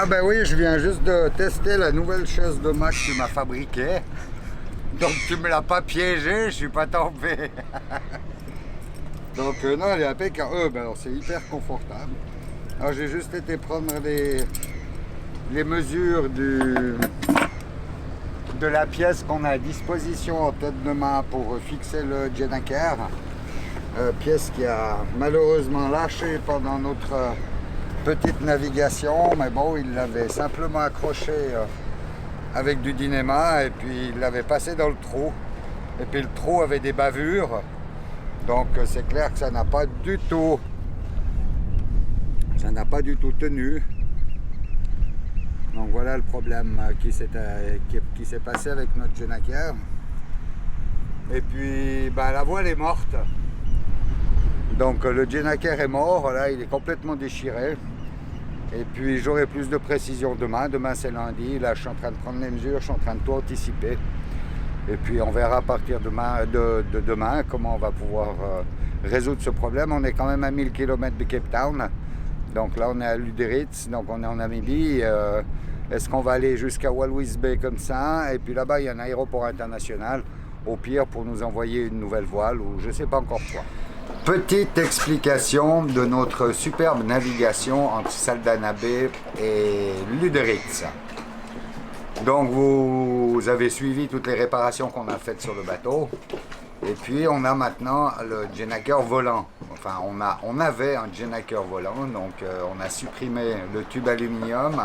Ah ben oui, je viens juste de tester la nouvelle chaise de Mac que tu m'as fabriquée. Donc tu me l'as pas piégée, je suis pas tombé. Donc non, elle est impeccable. Ben alors c'est hyper confortable. Alors j'ai juste été prendre les mesures de la pièce qu'on a à disposition en tête de main pour fixer le Jennaker. Pièce qui a malheureusement lâché pendant notre petite navigation, mais bon, il l'avait simplement accroché avec du dynéma et puis il l'avait passé dans le trou. Et puis le trou avait des bavures, donc c'est clair que ça n'a pas du tout tenu. Donc voilà le problème qui s'est passé avec notre Jennaker. Et puis la voile est morte. Donc le Jennaker est mort, là il est complètement déchiré. Et puis j'aurai plus de précision demain. Demain c'est lundi, là je suis en train de prendre les mesures, je suis en train de tout anticiper. Et puis on verra à partir de demain comment on va pouvoir résoudre ce problème. On est quand même à 1000 km de Cape Town. Donc là on est à Lüderitz, donc on est en Namibie. Est-ce qu'on va aller jusqu'à Walvis Bay comme ça? Et puis là-bas il y a un aéroport international, au pire pour nous envoyer une nouvelle voile ou je ne sais pas encore quoi. Petite explication de notre superbe navigation entre Saldanha Bay et Lüderitz. Donc vous avez suivi toutes les réparations qu'on a faites sur le bateau. Et puis on a maintenant le Jennaker volant. Enfin on avait un Jennaker volant, donc on a supprimé le tube aluminium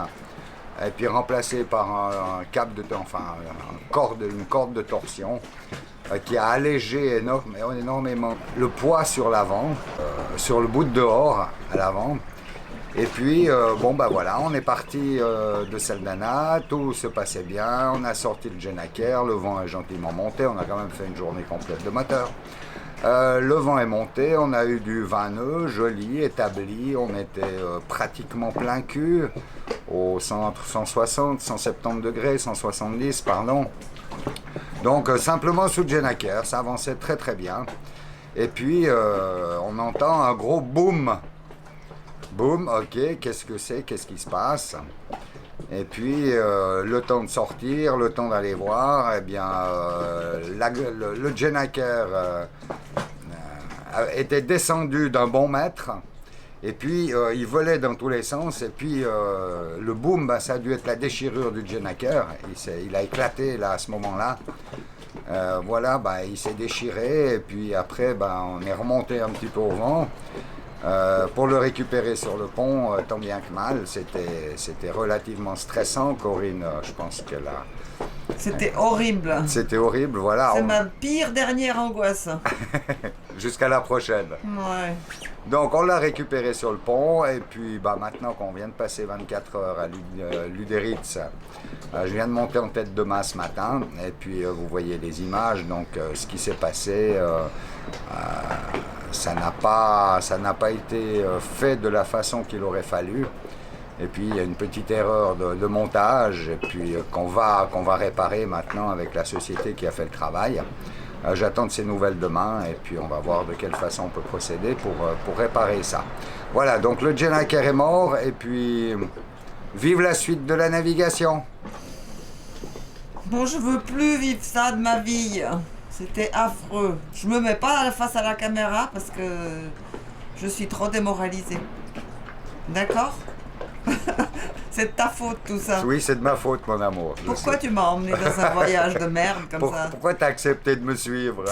et puis remplacé par un câble une corde de torsion qui a allégé énormément le poids sur l'avant, sur le bout de dehors à l'avant. Et puis voilà, on est parti de Saldanha, tout se passait bien, on a sorti le Jennaker, le vent est gentiment monté, on a quand même fait une journée complète de moteur. Le vent est monté, on a eu du 20 nœuds, joli, établi, on était pratiquement plein cul, au 160, 170 degrés, 170, pardon. Donc simplement sous Jennaker, ça avançait très très bien. Et puis on entend un gros boom. Boum, ok, qu'est-ce que c'est, qu'est-ce qui se passe? Et puis le temps de sortir, le temps d'aller voir, eh bien le Jennaker était descendu d'un bon mètre. Et puis il volait dans tous les sens, et puis le boom, ça a dû être la déchirure du Jennaker. Il a éclaté là à ce moment-là. Il s'est déchiré, et puis après on est remonté un petit peu au vent. Pour le récupérer sur le pont, tant bien que mal, c'était relativement stressant. Corinne, je pense qu'elle a... C'était horrible. C'était horrible, voilà. C'est ma pire dernière angoisse. Jusqu'à la prochaine. Ouais. Donc on l'a récupéré sur le pont, et puis maintenant qu'on vient de passer 24 heures à Lüderitz, je viens de monter en tête de mât ce matin, et puis vous voyez les images, donc ce qui s'est passé, ça n'a pas été fait de la façon qu'il aurait fallu. Et puis il y a une petite erreur de montage, et puis qu'on va réparer maintenant avec la société qui a fait le travail. J'attends de ces nouvelles demain, et puis on va voir de quelle façon on peut procéder pour réparer ça. Voilà, donc le Jennaker est mort, et puis vive la suite de la navigation. Bon, je veux plus vivre ça de ma vie. C'était affreux. Je me mets pas face à la caméra parce que je suis trop démoralisée. D'accord? C'est de ta faute tout ça. Oui, c'est de ma faute, mon amour. Pourquoi tu m'as emmené dans un voyage de merde comme ça? Pourquoi tu as accepté de me suivre?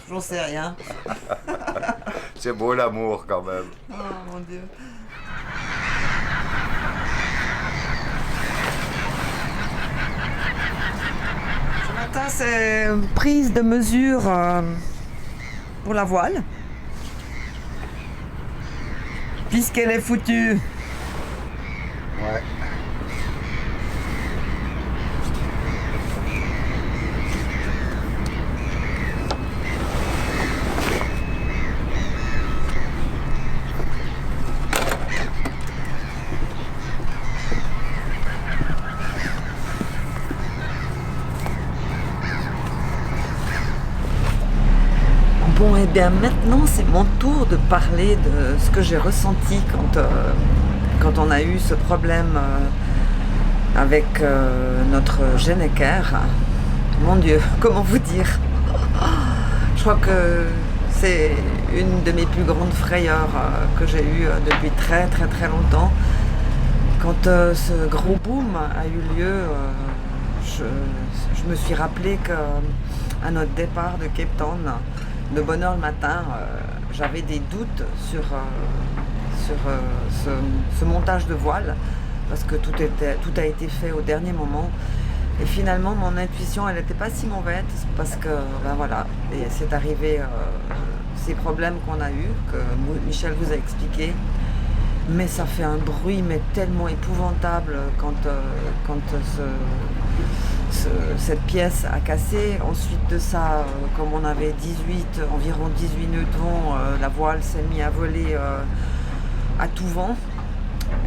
J'en sais rien. C'est beau l'amour quand même. Oh mon Dieu. Ce matin, c'est prise de mesure pour la voile. Puisqu'elle est foutue. Ouais. Bon, et bien maintenant, c'est mon tour de parler de ce que j'ai ressenti quand on a eu ce problème avec notre Genneker. Mon Dieu, comment vous dire? Je crois que c'est une de mes plus grandes frayeurs que j'ai eues depuis très très très longtemps. Quand ce gros boom a eu lieu, je me suis rappelé qu'à notre départ de Cape Town, de bonne heure le matin, j'avais des doutes sur ce montage de voile, parce que tout a été fait au dernier moment. Et finalement, mon intuition, elle n'était pas si mauvaise, parce que, ben voilà, et c'est arrivé ces problèmes qu'on a eus, que Michel vous a expliqué. Mais ça fait un bruit, mais tellement épouvantable quand cette pièce a cassé. Ensuite de ça, comme on avait environ 18 nœuds de vent, la voile s'est mise à voler à tout vent.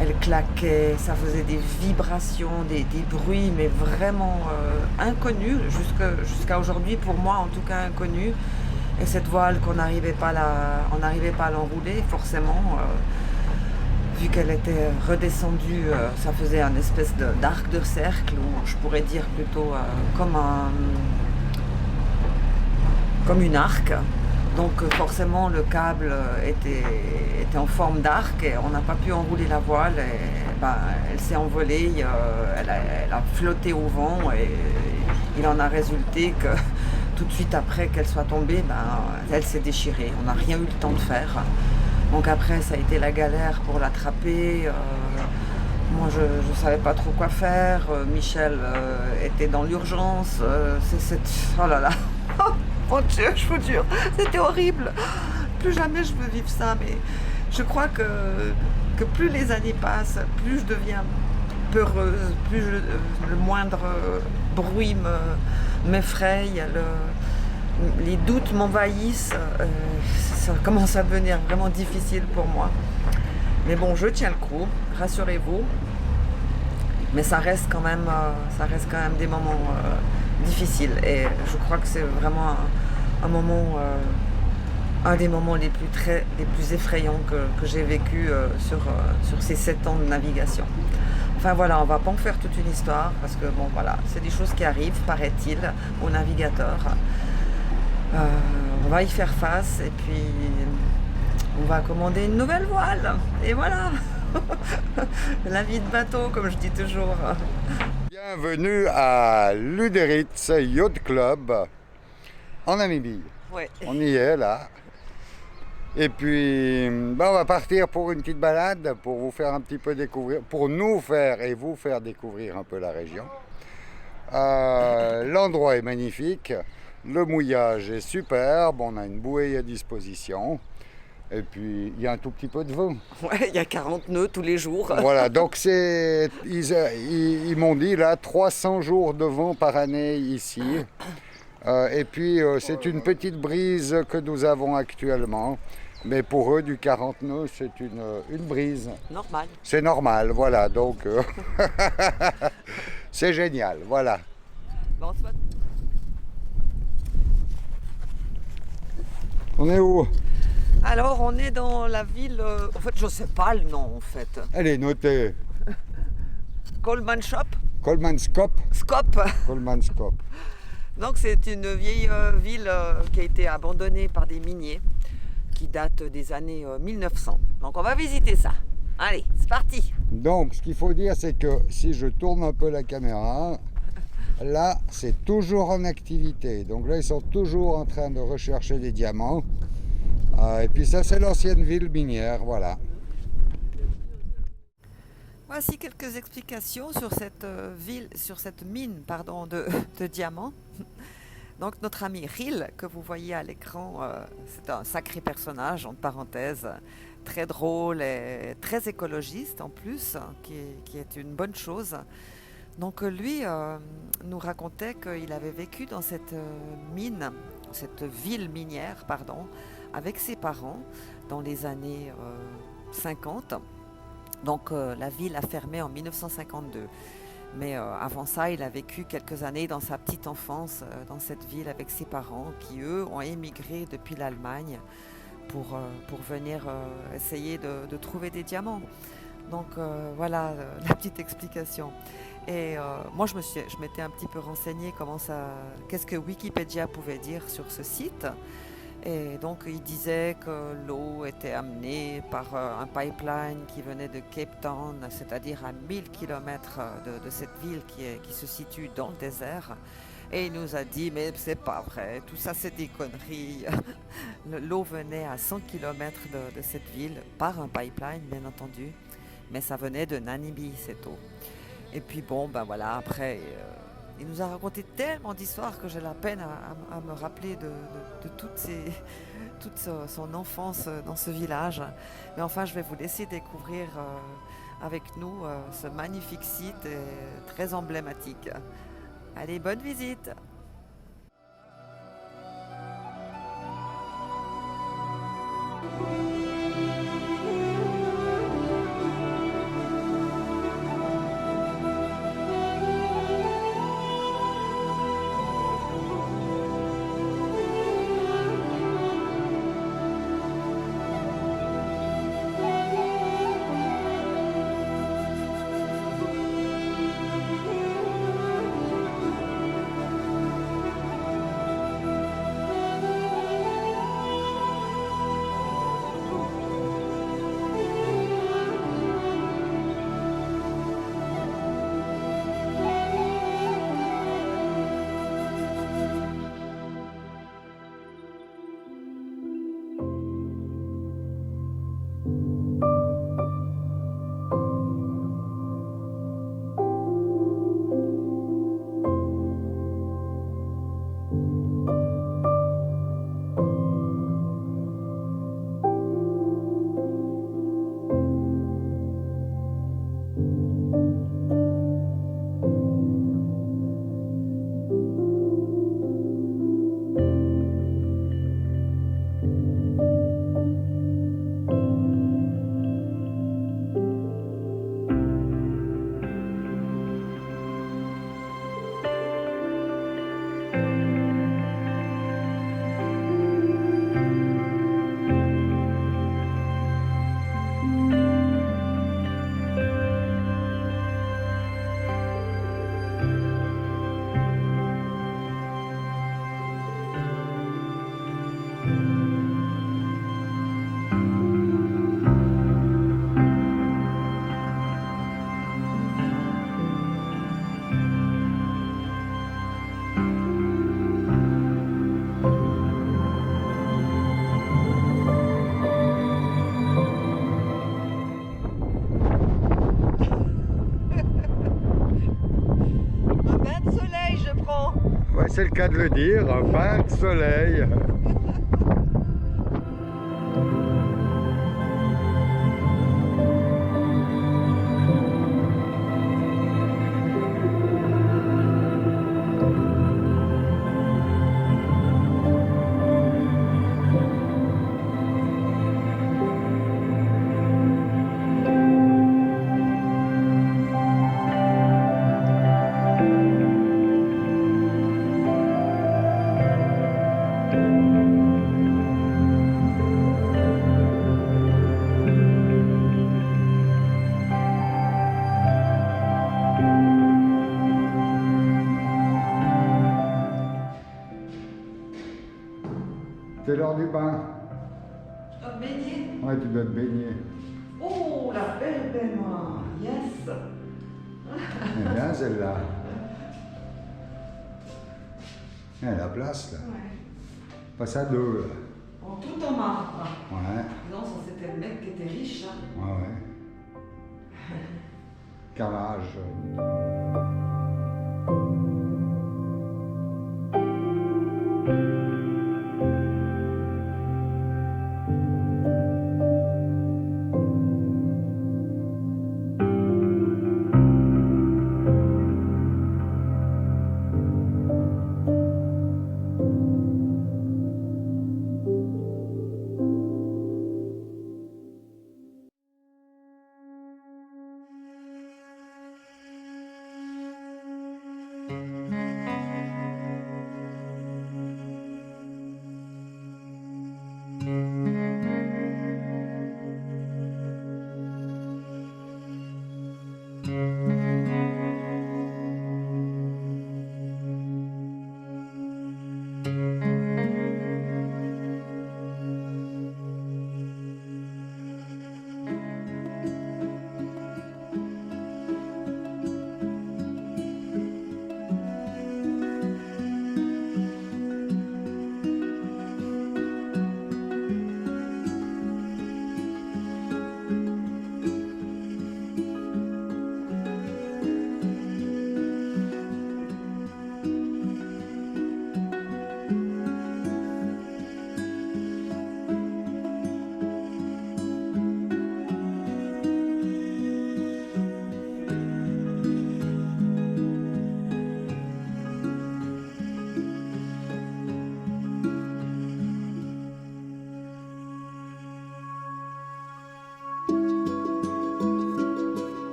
Elle claquait, ça faisait des vibrations, des bruits, mais vraiment inconnus, jusqu'à aujourd'hui, pour moi en tout cas inconnus. Et cette voile on n'arrivait pas à l'enrouler, forcément. Vu qu'elle était redescendue, ça faisait un espèce d'arc de cercle, ou je pourrais dire plutôt comme une arc. Donc forcément le câble était en forme d'arc et on n'a pas pu enrouler la voile. Et, elle s'est envolée, elle a flotté au vent et il en a résulté que tout de suite après qu'elle soit tombée, elle s'est déchirée. On n'a rien eu le temps de faire. Donc après, ça a été la galère pour l'attraper. Moi, je ne savais pas trop quoi faire. Michel était dans l'urgence. Oh là là. Mon Dieu, je vous jure, c'était horrible. Plus jamais je veux vivre ça. Mais je crois que plus les années passent, plus je deviens peureuse, plus le moindre bruit m'effraie. Les doutes m'envahissent, ça commence à devenir vraiment difficile pour moi. Mais bon, je tiens le coup, rassurez-vous. Mais ça reste quand même des moments difficiles. Et je crois que c'est vraiment un des moments les plus effrayants que j'ai vécu sur ces 7 ans de navigation. Enfin voilà, on va pas en faire toute une histoire, parce que bon voilà, c'est des choses qui arrivent, paraît-il, aux navigateurs. On va y faire face et puis on va commander une nouvelle voile. Et voilà. La vie de bateau, comme je dis toujours. Bienvenue à Luderitz Yacht Club en Namibie. Ouais. On y est là. Et puis on va partir pour une petite balade pour vous faire un petit peu découvrir, pour nous faire et vous faire découvrir un peu la région. L'endroit est magnifique. Le mouillage est superbe, on a une bouée à disposition et puis il y a un tout petit peu de vent. Ouais, il y a 40 nœuds tous les jours. Voilà, donc ils m'ont dit là 300 jours de vent par année ici. Et puis c'est une petite brise que nous avons actuellement. Mais pour eux, du 40 nœuds, c'est une brise. Normal. C'est normal, voilà, donc c'est génial, voilà. Bon, On est où? alors, on est dans la ville... en fait, je ne sais pas le nom, en fait. Elle est notée. Kolmanskop. Kolmanskop. Skop. Kolmanskop. Donc, c'est une vieille ville qui a été abandonnée par des miniers, qui date des années 1900. Donc, on va visiter ça. Allez, c'est parti. Donc, ce qu'il faut dire, c'est que si je tourne un peu la caméra, là, c'est toujours en activité. Donc là, ils sont toujours en train de rechercher des diamants. Et puis ça, c'est l'ancienne ville minière, voilà. Voici quelques explications sur cette mine de diamants. Donc notre ami Ril, que vous voyez à l'écran, c'est un sacré personnage, entre parenthèses, très drôle et très écologiste en plus, qui est une bonne chose. Donc lui nous racontait qu'il avait vécu dans cette ville minière, avec ses parents dans les années 50. Donc la ville a fermé en 1952. Mais avant ça, il a vécu quelques années dans sa petite enfance dans cette ville avec ses parents qui, eux, ont émigré depuis l'Allemagne pour venir essayer de trouver des diamants. Donc voilà la petite explication. Et moi, je m'étais un petit peu renseignée qu'est-ce que Wikipédia pouvait dire sur ce site. Et donc, il disait que l'eau était amenée par un pipeline qui venait de Cape Town, c'est-à-dire à 1000 km de cette ville qui se situe dans le désert. Et il nous a dit, mais c'est pas vrai, tout ça c'est des conneries. L'eau venait à 100 km de cette ville par un pipeline, bien entendu, mais ça venait de Namibi, cette eau. Et puis bon, ben voilà, après, il nous a raconté tellement d'histoires que j'ai la peine à me rappeler de toute son enfance dans ce village. Mais enfin, je vais vous laisser découvrir avec nous ce magnifique site très emblématique. Allez, bonne visite! Ouais, c'est le cas de le dire, un bain de soleil. C'est l'heure du bain. Tu dois te baigner? Ouais, tu dois te baigner. Oh, la belle baignoire! Yes! Elle est bien celle-là. Il y a la place là. Ouais. Passe à deux là. En tout en marbre. Ouais, Non, ça c'était le mec qui était riche. Hein. ouais. Carrelage.